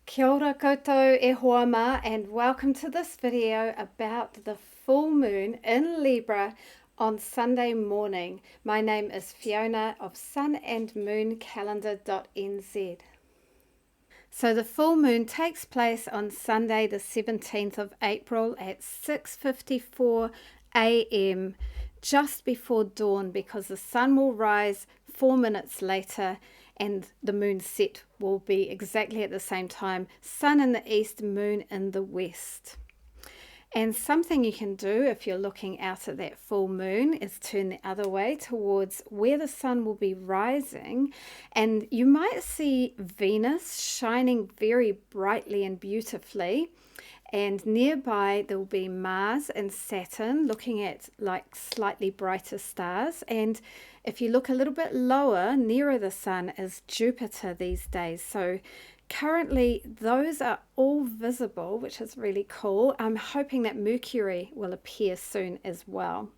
Kia ora koutou e hoa ma, and welcome to this video about the full moon in Libra on Sunday morning. My name is Fiona of sunandmooncalendar.nz. So the full moon takes place on Sunday the 17th of April at 6:54 a.m. just before dawn, because the sun will rise 4 minutes later and the moon set will be exactly at the same time. Sun in the east, moon in the west. And something you can do if you're looking out at that full moon is turn the other way towards where the sun will be rising, and you might see Venus shining very brightly and beautifully, and nearby there will be Mars and Saturn looking at like slightly brighter stars. And if you look a little bit lower, nearer the sun, is Jupiter these days. So currently those are all visible, which is really cool. I'm hoping that Mercury will appear soon as well.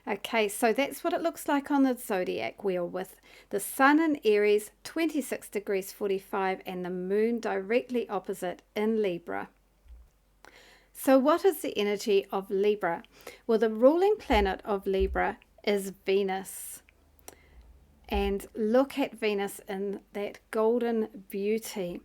Okay, so that's what it looks like on the zodiac wheel, with the sun in Aries 26 degrees 45 and the moon directly opposite in Libra. So what is the energy of Libra? Well, the ruling planet of Libra is Venus. And look at Venus in that golden beauty.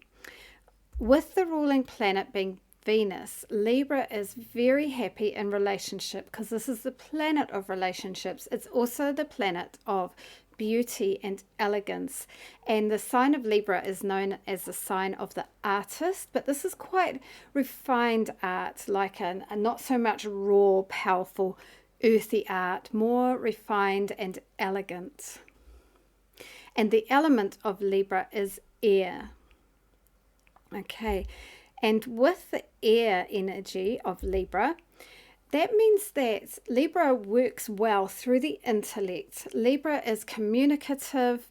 With the ruling planet being Venus, Libra is very happy in relationship, because this is the planet of relationships. It's also the planet of beauty and elegance, and the sign of Libra is known as the sign of the artist, but this is quite refined art, like a not so much raw, powerful, earthy art, more refined and elegant. And the element of Libra is air. Okay, and with the air energy of Libra, that means that Libra works well through the intellect. Libra is communicative,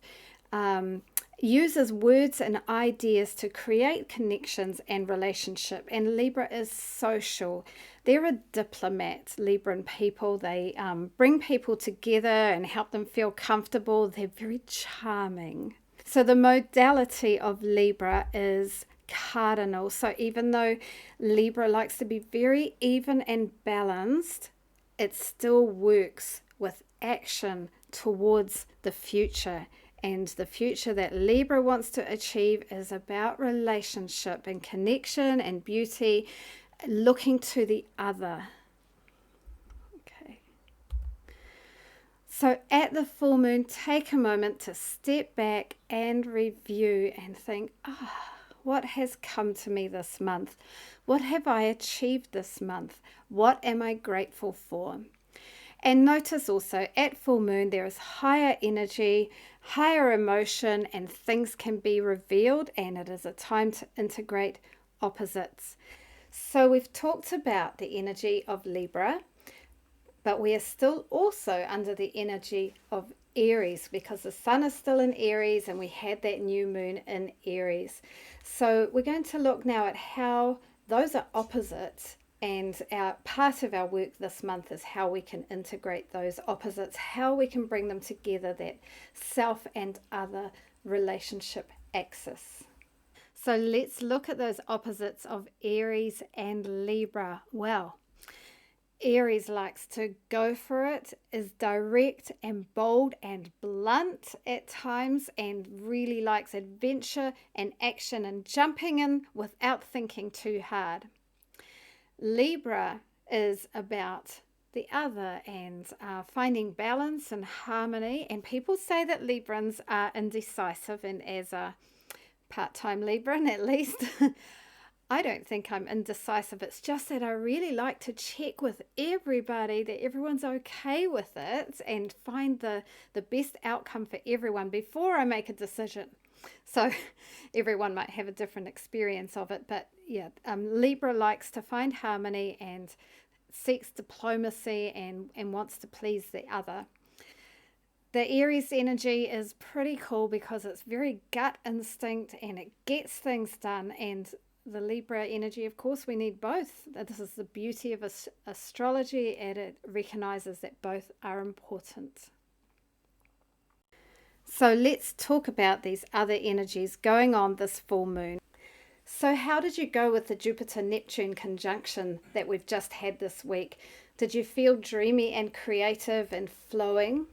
uses words and ideas to create connections and relationship. And Libra is social. They're a diplomat, Libran people. They bring people together and help them feel comfortable. They're very charming. So the modality of Libra is cardinal. So even though Libra likes to be very even and balanced, it still works with action towards the future. And the future that Libra wants to achieve is about relationship and connection and beauty, looking to the other. Okay. So at the full moon, take a moment to step back and review and think, what has come to me this month? What have I achieved this month? What am I grateful for? And notice also at full moon there is higher energy, higher emotion, and things can be revealed, and it is a time to integrate opposites. So we've talked about the energy of Libra, but we are still also under the energy of Aries, because the sun is still in Aries and we had that new moon in Aries. So we're going to look now at how those are opposites, and part of our work this month is how we can integrate those opposites, how we can bring them together, that self and other relationship axis. So let's look at those opposites of Aries and Libra. Well, Aries likes to go for it, is direct and bold and blunt at times, and really likes adventure and action and jumping in without thinking too hard. Libra is about the other and finding balance and harmony, and people say that Librans are indecisive, and as a part-time Libran at least, I don't think I'm indecisive. It's just that I really like to check with everybody that everyone's okay with it and find the best outcome for everyone before I make a decision. So everyone might have a different experience of it, but yeah, Libra likes to find harmony and seeks diplomacy and wants to please the other. The Aries energy is pretty cool because it's very gut instinct and it gets things done, and the Libra energy, of course, we need both. This is the beauty of astrology, and it recognizes that both are important. So let's talk about these other energies going on this full moon. So how did you go with the Jupiter-Neptune conjunction that we've just had this week? Did you feel dreamy and creative and flowing?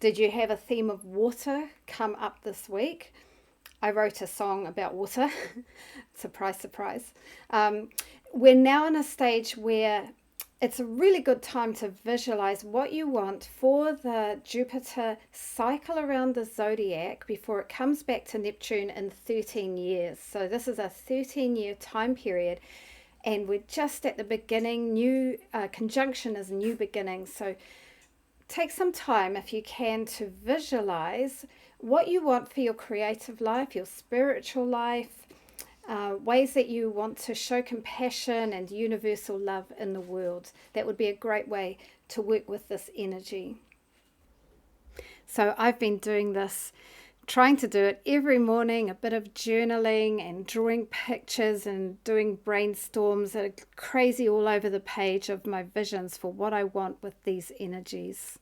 Did you have a theme of water come up this week? I wrote a song about water. Surprise, surprise. We're now in a stage where it's a really good time to visualize what you want for the Jupiter cycle around the zodiac before it comes back to Neptune in 13 years. So this is a 13-year time period, and we're just at the beginning. New conjunction is new beginnings. So take some time, if you can, to visualize what you want for your creative life, your spiritual life, ways that you want to show compassion and universal love in the world. That would be a great way to work with this energy. So I've been doing this, trying to do it every morning, a bit of journaling and drawing pictures and doing brainstorms that are crazy all over the page of my visions for what I want with these energies.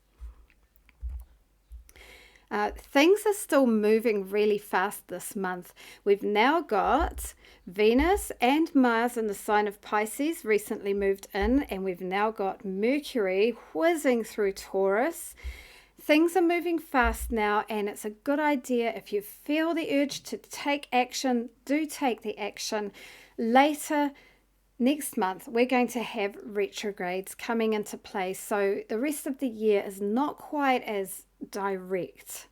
Things are still moving really fast this month. We've now got Venus and Mars in the sign of Pisces recently moved in, and we've now got Mercury whizzing through Taurus. Things are moving fast now, and it's a good idea if you feel the urge to take action, do take the action. Later next month, we're going to have retrogrades coming into play, so the rest of the year is not quite as direct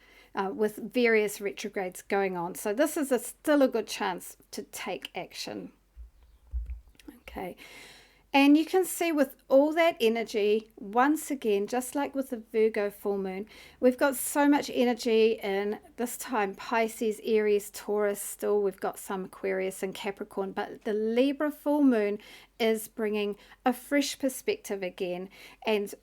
with various retrogrades going on. So this is still a good chance to take action. Okay. And you can see with all that energy, once again, just like with the Virgo full moon, we've got so much energy in this time, Pisces, Aries, Taurus, still we've got some Aquarius and Capricorn, but the Libra full moon is bringing a fresh perspective again. And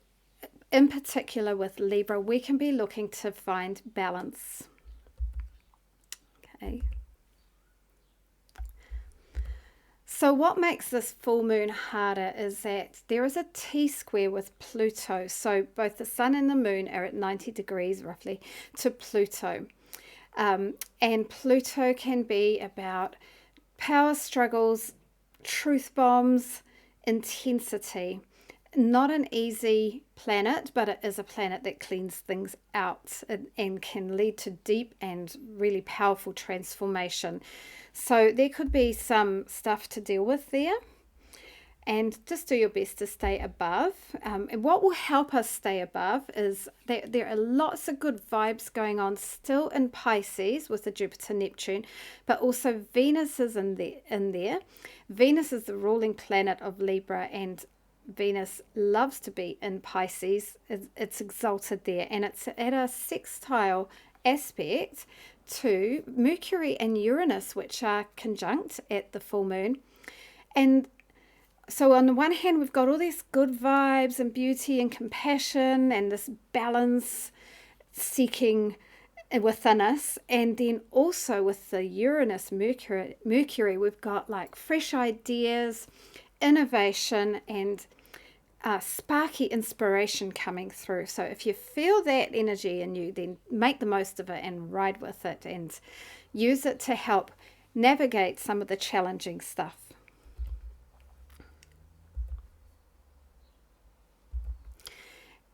in particular with Libra, we can be looking to find balance. Okay. So what makes this full moon harder is that there is a T-square with Pluto. So both the sun and the moon are at 90 degrees roughly to Pluto. And Pluto can be about power struggles, truth bombs, intensity. Not an easy planet, but it is a planet that cleans things out and can lead to deep and really powerful transformation. So there could be some stuff to deal with there, and just do your best to stay above. And what will help us stay above is that there are lots of good vibes going on still in Pisces with the Jupiter-Neptune, but also Venus is in there. Venus is the ruling planet of Libra, and Venus loves to be in Pisces. It's exalted there, and it's at a sextile aspect to Mercury and Uranus, which are conjunct at the full moon. And so on the one hand, we've got all these good vibes and beauty and compassion and this balance seeking within us. And then also with the Uranus Mercury, we've got like fresh ideas, innovation, and sparky inspiration coming through. So if you feel that energy in you, then make the most of it and ride with it and use it to help navigate some of the challenging stuff.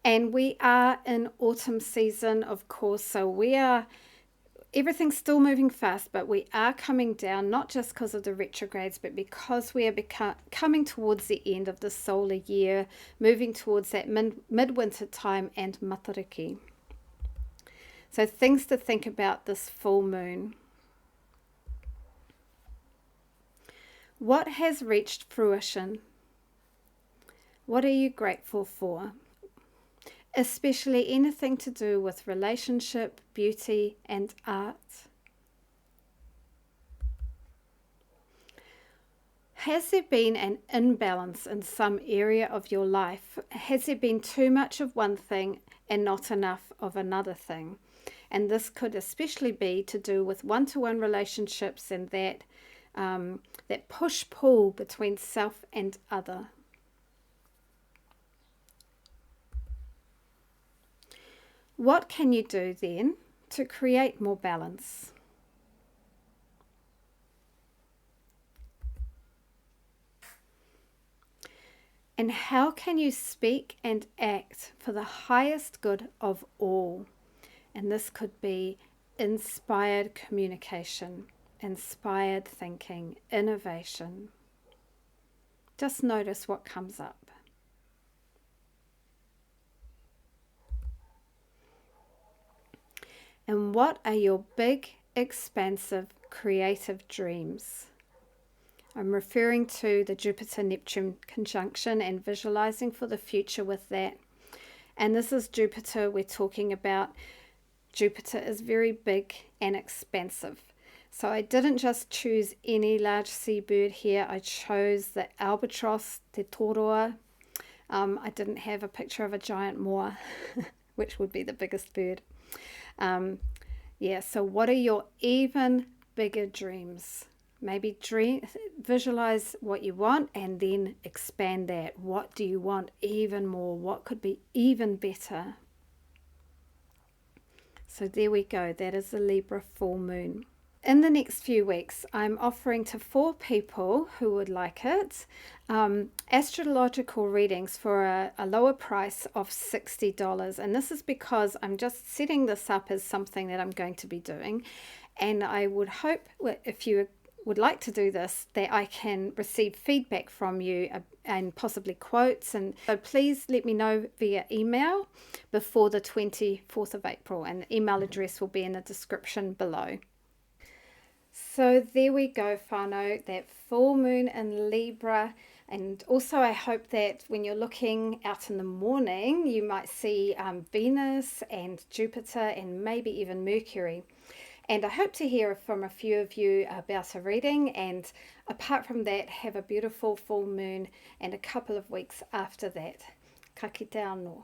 And we are in autumn season, of course, so everything's still moving fast, but we are coming down, not just because of the retrogrades, but because we are coming towards the end of the solar year, moving towards that midwinter time and matariki. So things to think about this full moon. What has reached fruition? What are you grateful for? Especially anything to do with relationship, beauty, and art. Has there been an imbalance in some area of your life? Has there been too much of one thing and not enough of another thing? And this could especially be to do with one-to-one relationships and that push-pull between self and other. What can you do then to create more balance? And how can you speak and act for the highest good of all? And this could be inspired communication, inspired thinking, innovation. Just notice what comes up. And what are your big, expansive, creative dreams? I'm referring to the Jupiter-Neptune conjunction and visualizing for the future with that. And this is Jupiter we're talking about. Jupiter is very big and expansive. So I didn't just choose any large seabird here. I chose the albatross, te toroa. I didn't have a picture of a giant moa, which would be the biggest bird. So what are your even bigger dreams? Maybe visualize what you want and then expand that. What do you want even more? What could be even better? So there we go. That is the Libra full moon. In the next few weeks, I'm offering to 4 people who would like it astrological readings for a lower price of $60. And this is because I'm just setting this up as something that I'm going to be doing. And I would hope, if you would like to do this, that I can receive feedback from you and possibly quotes. And so please let me know via email before the 24th of April. And the email address will be in the description below. So there we go, whānau, that full moon in Libra. And also I hope that when you're looking out in the morning, you might see Venus and Jupiter and maybe even Mercury. And I hope to hear from a few of you about a reading. And apart from that, have a beautiful full moon and a couple of weeks after that. Ka kite anō.